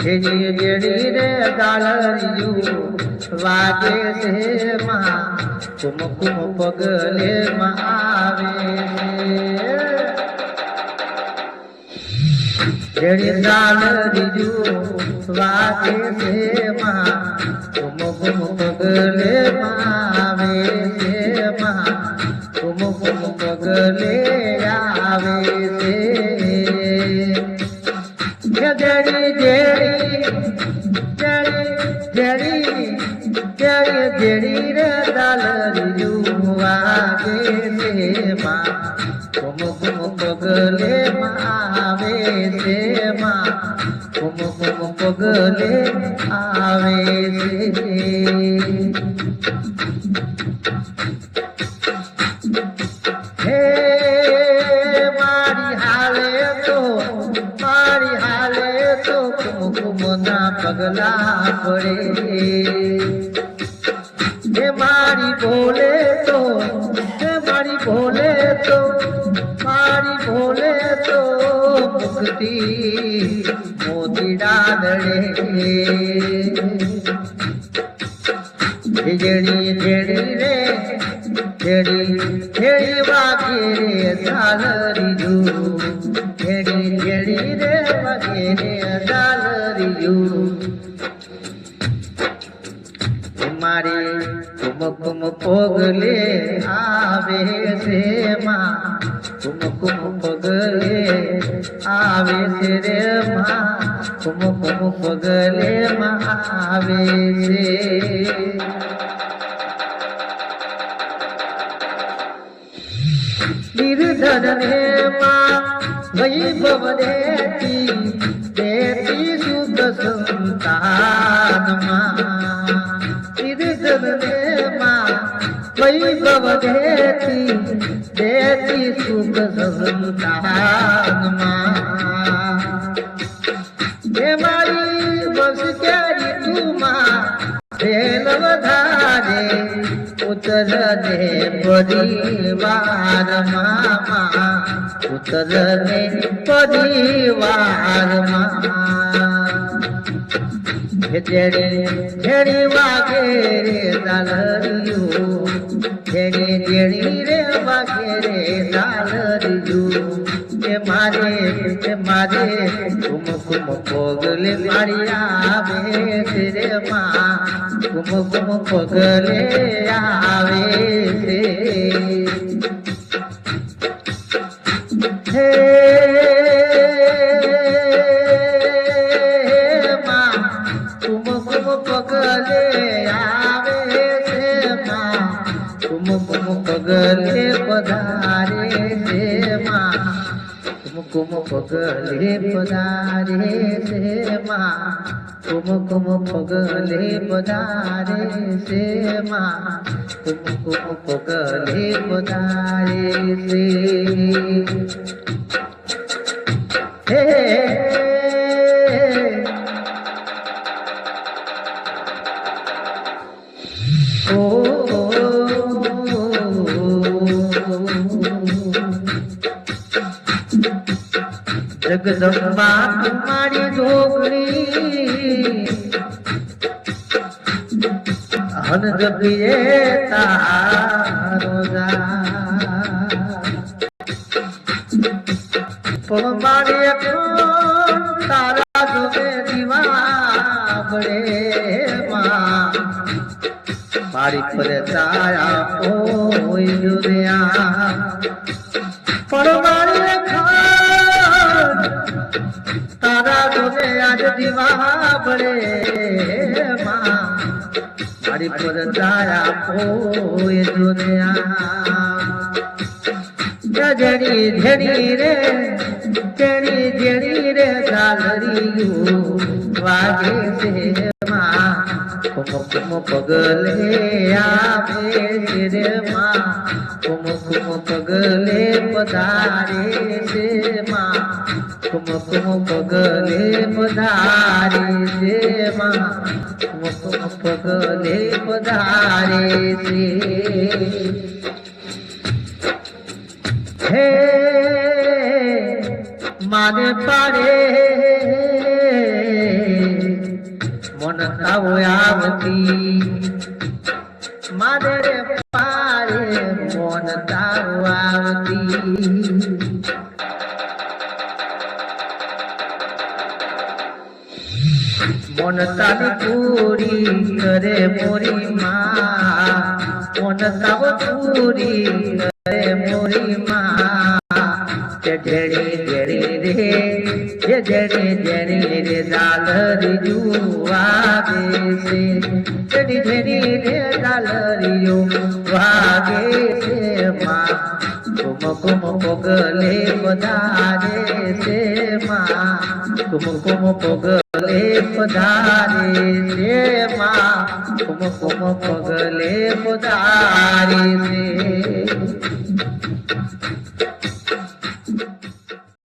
JD JD રે ડાળરિયું વાગે છે માં કુમ કુમ પગલે માં આવે જેડી ડાળરિયું વાગે છે માં કુમ કુમ પગલે માં આવે છે માં કુમ કુમ પગલે આવે છે JD JD JD JD JD રે ડાળરિયું વાગે છે માં કુમ કુમ પગલે માં આવે છે માં કુમ કુમ પગલે આવે છે હે મારી હાલે તો કુમ ના પગલા પડે હે મારી ભોલે તો મારી ભોલે તો મુક્તિ મોતી ડાદડે જેડી જેડી રે જેડી જેડી વાગે રે ડાળરિયું જેડી જેડી રે વાગે રે ડાળરિયું મારી કુમ કુમ પગલે આવે છે માં કુમ કુમ પગલે આવે છે રે માં કુમ કુમ પગલે માં આવે છે નિર્ધન ને માં વૈભવ દેતી સુખ સંતાન માં નિર્ધન ને માં વૈભવ દેતી સુખ સંતાન માં હે મારી બસ ક્યારી તું માં રેલ વધારે ઉતર દે પરિવાર માં ઉતર દે પરિવાર માં જેડી જેડી વાગે રે ડાળરિયું જેડી જેડી રે વાગે રે ડાળરિયું એ મારે કુમ કુમ પગલે મારી આવે છે રે માં કુમ કુમ પગલે આવે છે હે માં કુમ કુમ પગલે આવે છે માં કુમ કુમ પગલે પધારે છે માં કુમ પગલે પધારે છે માં કુમ કુમ પગલે પધારે છે માં કુમ કુમ પગલે પધારે છે હે ઓ જગદંબા મારી ઢોકળી હન જપીએ તારો પણ મારી તારા જોડે દીવા બળે માં મારી પર તારા કોઈ દુનિયા પણ મારી તારા જોડે આજ દીવા બળે માં મારી પર તારા કોઈ દુનિયા જેડી જેડી રે ડાળરિયું વાગે છે માં કુમ કુમ પગલે આવે છે રે માં કુમ કુમ પગલે પધારે છે માં કુમ કુમ પગલે પધારે છે માં કુમ કુમ પગલે પધારે છે હે માને પાડે મન તાવ આવતી માને પાડે મન તાવ આવતી મન તારી પૂરી કરે મોરી માં મન તાવ પૂરી કરે મોરી માં જેડી જેડી રે જેડી રે ડાલરી જુવાગે છે જેડી જેડી રે ડાલરીઓ વાગે છે માં કુમ પગલે પધારે છે માં કુમ પગલે પધારે છે માં કુમ પગલે પધારે છે